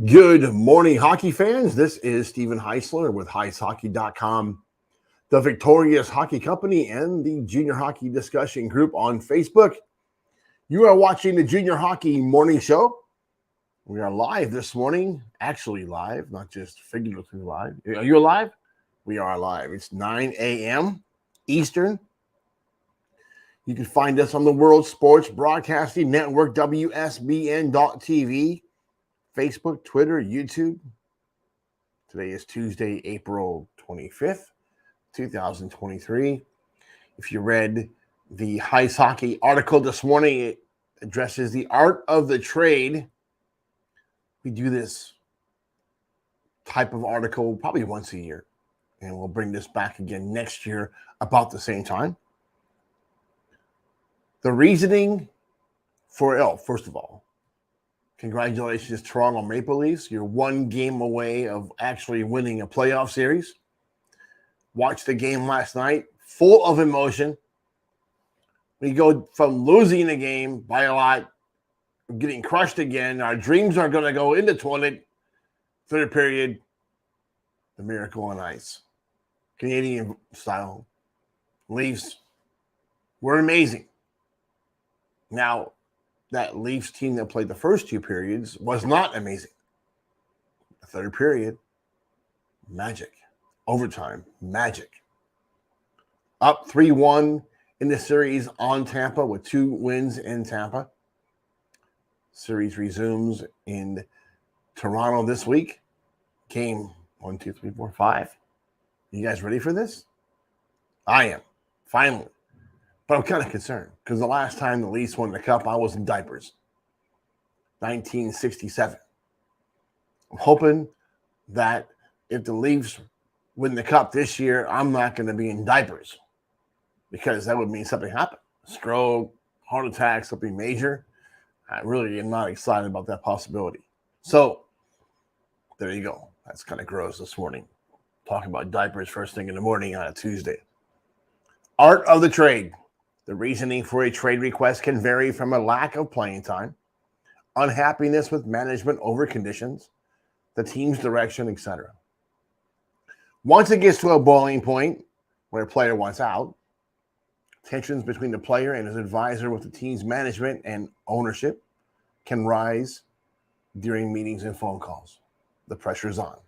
Good morning, hockey fans. This is Stephen Heisler with HeisHockey.com, the Victorious Hockey Company, and the Junior Hockey Discussion Group on Facebook. You are watching the Junior Hockey Morning Show. We are live this morning, actually live, not just figuratively live. Are you alive? We are live. It's 9 a.m. Eastern. You can find us on the World Sports Broadcasting Network, WSBN.TV. Facebook, Twitter, YouTube. Today is Tuesday, April 25th, 2023. If you read the Heis Hockey article this morning, it addresses the art of the trade. We do this type of article probably once a year, and we'll bring this back again next year about the same time. The reasoning for first of all, congratulations, Toronto Maple Leafs. You're one game away of actually winning a playoff series. Watched the game last night, full of emotion. We go from losing a game by a lot, getting crushed again. Our dreams are going to go in the toilet. Third period, the miracle on ice. Canadian style. Leafs were amazing. Now, that Leafs team that played the first two periods was not amazing. The third period, magic. Overtime, magic. Up 3-1 in the series on Tampa with 2 wins in Tampa. Series resumes in Toronto this week. Game 1, 2, 3, 4, 5. You guys ready for this? I am, finally. But I'm kind of concerned because the last time the Leafs won the Cup, I was in diapers. 1967. I'm hoping that if the Leafs win the Cup this year, I'm not going to be in diapers because that would mean something happened. Stroke, heart attack, something major. I really am not excited about that possibility. So there you go. That's kind of gross this morning. Talking about diapers first thing in the morning on a Tuesday. Art of the trade. The reasoning for a trade request can vary from a lack of playing time, unhappiness with management over conditions, the team's direction, etc. Once it gets to a boiling point where a player wants out, tensions between the player and his advisor with the team's management and ownership can rise during meetings and phone calls. The pressure is on.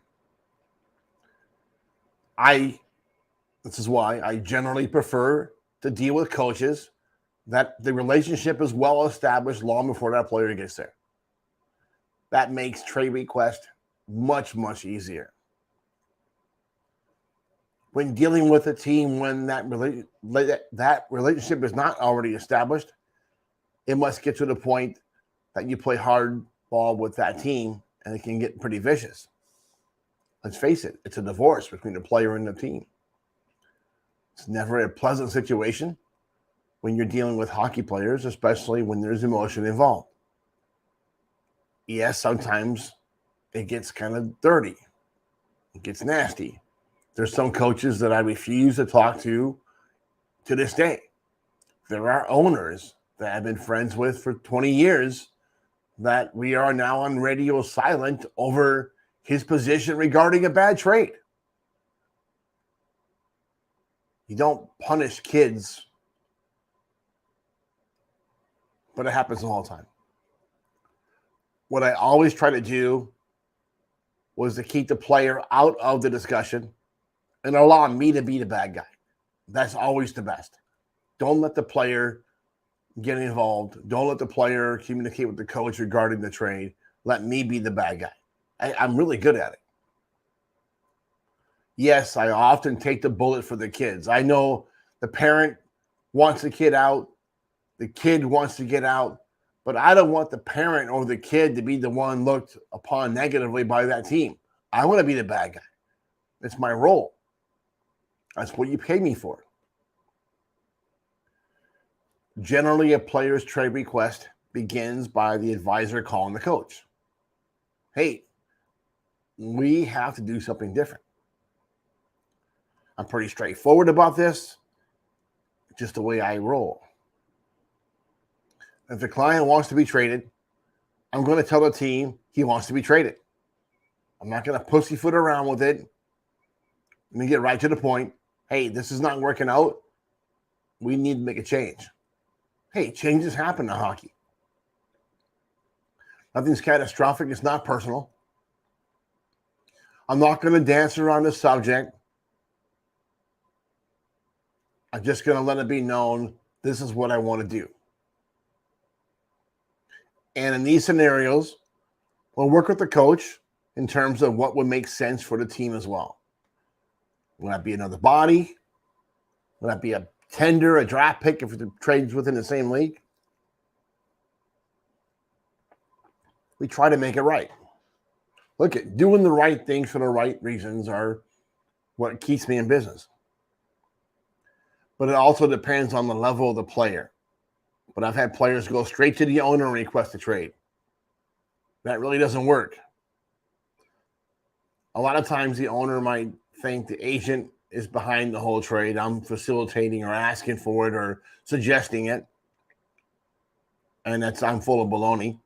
This is why I generally prefer to deal with coaches that the relationship is well established long before that player gets there. That makes trade request much, much easier. When dealing with a team when that relationship is not already established, it must get to the point that you play hardball with that team and it can get pretty vicious. Let's face it, it's a divorce between the player and the team. It's never a pleasant situation when you're dealing with hockey players, especially when there's emotion involved. Yes, sometimes it gets kind of dirty. It gets nasty. There's some coaches that I refuse to talk to this day. There are owners that I've been friends with for 20 years that we are now on radio silent over his position regarding a bad trade. You don't punish kids, but it happens all the time. What I always try to do was to keep the player out of the discussion and allow me to be the bad guy. That's always the best. Don't let the player get involved. Don't let the player communicate with the coach regarding the trade. Let me be the bad guy. I'm really good at it. Yes, I often take the bullet for the kids. I know the parent wants the kid out. The kid wants to get out. But I don't want the parent or the kid to be the one looked upon negatively by that team. I want to be the bad guy. It's my role. That's what you pay me for. Generally, a player's trade request begins by the advisor calling the coach. Hey, we have to do something different. I'm pretty straightforward about this, just the way I roll. If the client wants to be traded, I'm going to tell the team he wants to be traded. I'm not going to pussyfoot around with it. Let me get right to the point. Hey, this is not working out. We need to make a change. Hey, changes happen in hockey. Nothing's catastrophic. It's not personal. I'm not going to dance around the subject. I'm just going to let it be known this is what I want to do. And in these scenarios, we'll work with the coach in terms of what would make sense for the team as well. Will that be another body? Will that be a tender, a draft pick if the trade's within the same league? We try to make it right. Look, at doing the right things for the right reasons are what keeps me in business. But it also depends on the level of the player. But I've had players go straight to the owner and request a trade. That really doesn't work. A lot of times the owner might think the agent is behind the whole trade. I'm facilitating or asking for it or suggesting it. And I'm full of baloney.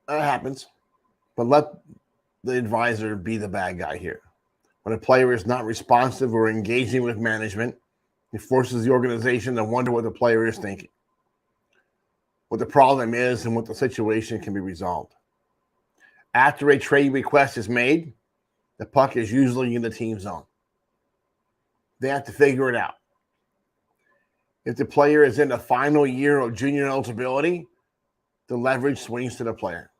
That happens. But let the advisor be the bad guy here. When a player is not responsive or engaging with management, it forces the organization to wonder what the player is thinking, what the problem is, and what the situation can be resolved. After a trade request is made, the puck is usually in the team zone. They have to figure it out. If the player is in the final year of junior eligibility, the leverage swings to the player.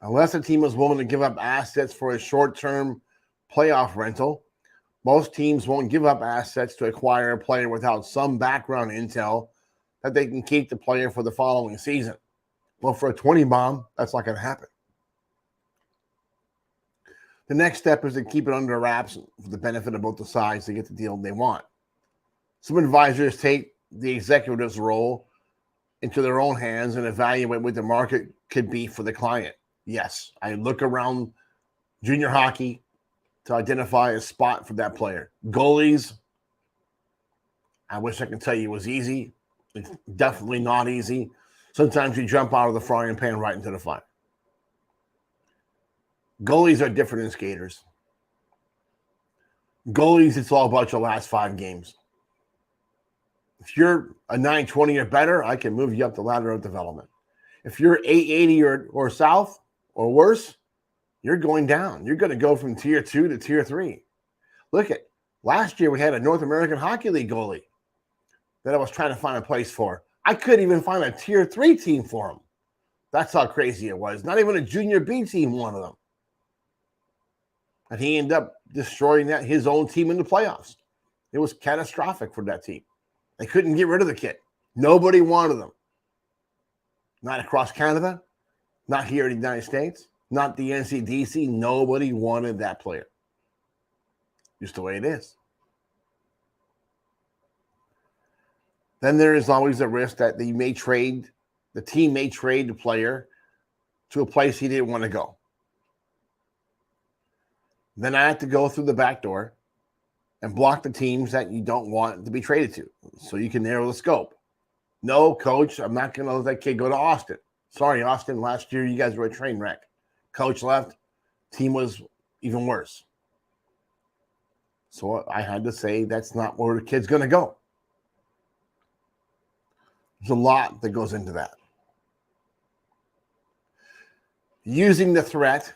Unless a team is willing to give up assets for a short-term playoff rental, most teams won't give up assets to acquire a player without some background intel that they can keep the player for the following season. Well, for a 20 bomb, that's not going to happen. The next step is to keep it under wraps for the benefit of both the sides to get the deal they want. Some advisors take the executive's role into their own hands and evaluate what the market could be for the client. Yes, I look around junior hockey to identify a spot for that player. Goalies, I wish I could tell you it was easy. It's definitely not easy. Sometimes you jump out of the frying pan right into the fire. Goalies are different than skaters. Goalies, it's all about your last 5 games. If you're a 920 or better, I can move you up the ladder of development. If you're 880 or south or worse, you're going down. You're going to go from tier 2 to tier 3. Look at last year we had a North American Hockey League goalie that I was trying to find a place for. I couldn't even find a tier 3 team for him. That's how crazy it was. Not even a junior B team wanted them. And he ended up destroying his own team in the playoffs. It was catastrophic for that team. They couldn't get rid of the kid. Nobody wanted them. Not across Canada, not here in the United States, not the NCDC. Nobody wanted that player. Just the way it is. Then there is always a risk that the team may trade the player to a place he didn't want to go. Then I have to go through the back door and block the teams that you don't want to be traded to so you can narrow the scope. No, coach, I'm not going to let that kid go to Austin. Sorry, Austin, last year you guys were a train wreck. Coach left, team was even worse. So I had to say that's not where the kid's going to go. There's a lot that goes into that. Using the threat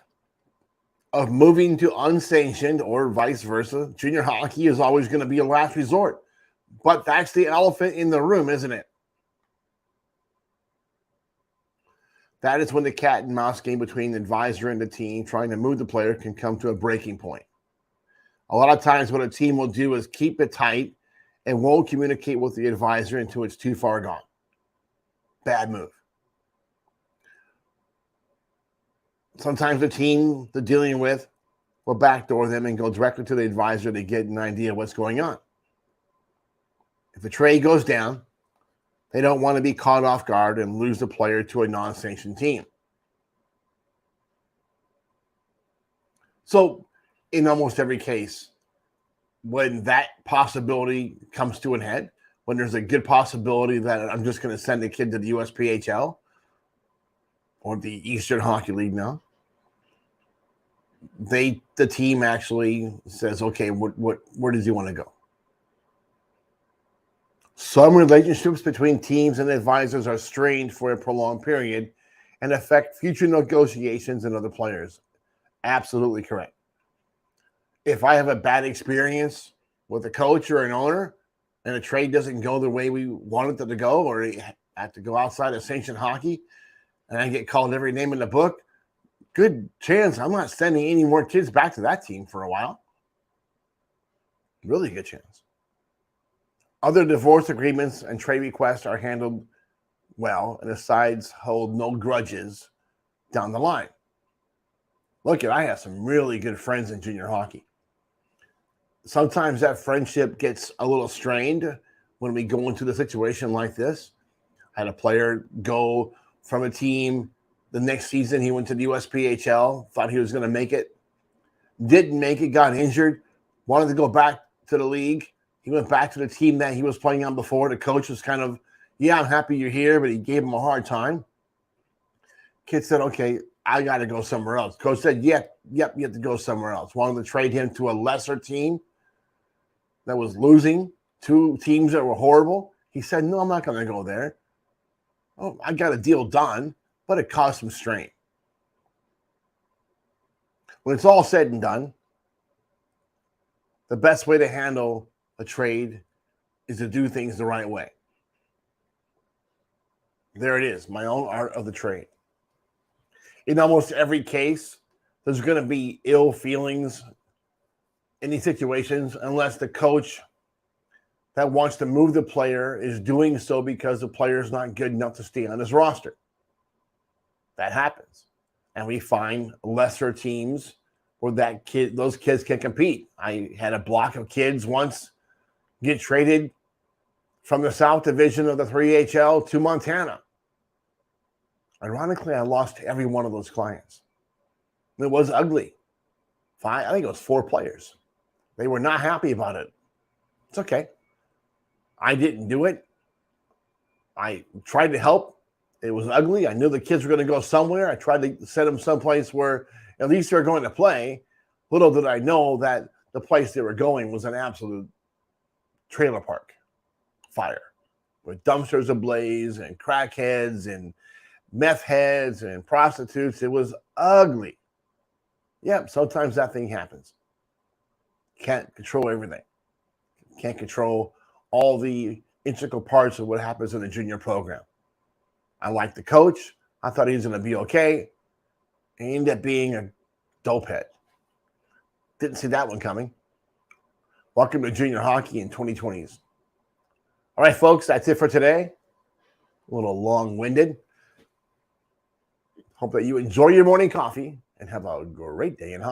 of moving to unsanctioned or vice versa, junior hockey is always going to be a last resort. But that's the elephant in the room, isn't it? That is when the cat and mouse game between the advisor and the team trying to move the player can come to a breaking point. A lot of times what a team will do is keep it tight and won't communicate with the advisor until it's too far gone. Bad move. Sometimes the team they're dealing with will backdoor them and go directly to the advisor to get an idea of what's going on. If a trade goes down, they don't want to be caught off guard and lose the player to a non-sanctioned team. So in almost every case, when that possibility comes to an head, when there's a good possibility that I'm just going to send a kid to the USPHL, or the Eastern Hockey League now, the team actually says, okay, where does he want to go? Some relationships between teams and advisors are strained for a prolonged period and affect future negotiations and other players. Absolutely correct. If I have a bad experience with a coach or an owner and a trade doesn't go the way we wanted it to go, or I have to go outside of sanctioned hockey and I get called every name in the book, good chance I'm not sending any more kids back to that team for a while. Really good chance. Other divorce agreements and trade requests are handled well, and the sides hold no grudges down the line. Look, I have some really good friends in junior hockey. Sometimes that friendship gets a little strained when we go into the situation like this. I had a player go from a team the next season. He went to the USPHL, thought he was going to make it, didn't make it, got injured, wanted to go back to the league. He went back to the team that he was playing on before. The coach was kind of, yeah, I'm happy you're here, but he gave him a hard time. Kid said, okay, I got to go somewhere else. Coach said, yep, you have to go somewhere else. Wanted to trade him to a lesser team that was losing, two teams that were horrible. He said, no, I'm not going to go there. Oh, I got a deal done, but it caused some strain. When it's all said and done, the best way to handle a trade is to do things the right way. There it is, my own art of the trade. In almost every case, there's going to be ill feelings in these situations unless the coach that wants to move the player is doing so because the player is not good enough to stay on his roster. That happens. And we find lesser teams where those kids can compete. I had a block of kids once get traded from the South Division of the 3HL to Montana. Ironically, I lost every one of those clients. It was ugly. I think it was 4 players. They were not happy about it. It's okay. I didn't do it. I tried to help. It was ugly. I knew the kids were going to go somewhere. I tried to send them someplace where at least they're going to play. Little did I know that the place they were going was an absolute trailer park fire with dumpsters ablaze and crackheads and meth heads and prostitutes. It was ugly. Yeah, sometimes that thing happens. Can't control everything. Can't control all the integral parts of what happens in the junior program. I liked the coach. I thought he was going to be okay. He ended up being a dopehead. Didn't see that one coming. Welcome to junior hockey in 2020s. All right, folks, that's it for today. A little long-winded. Hope that you enjoy your morning coffee and have a great day in hockey.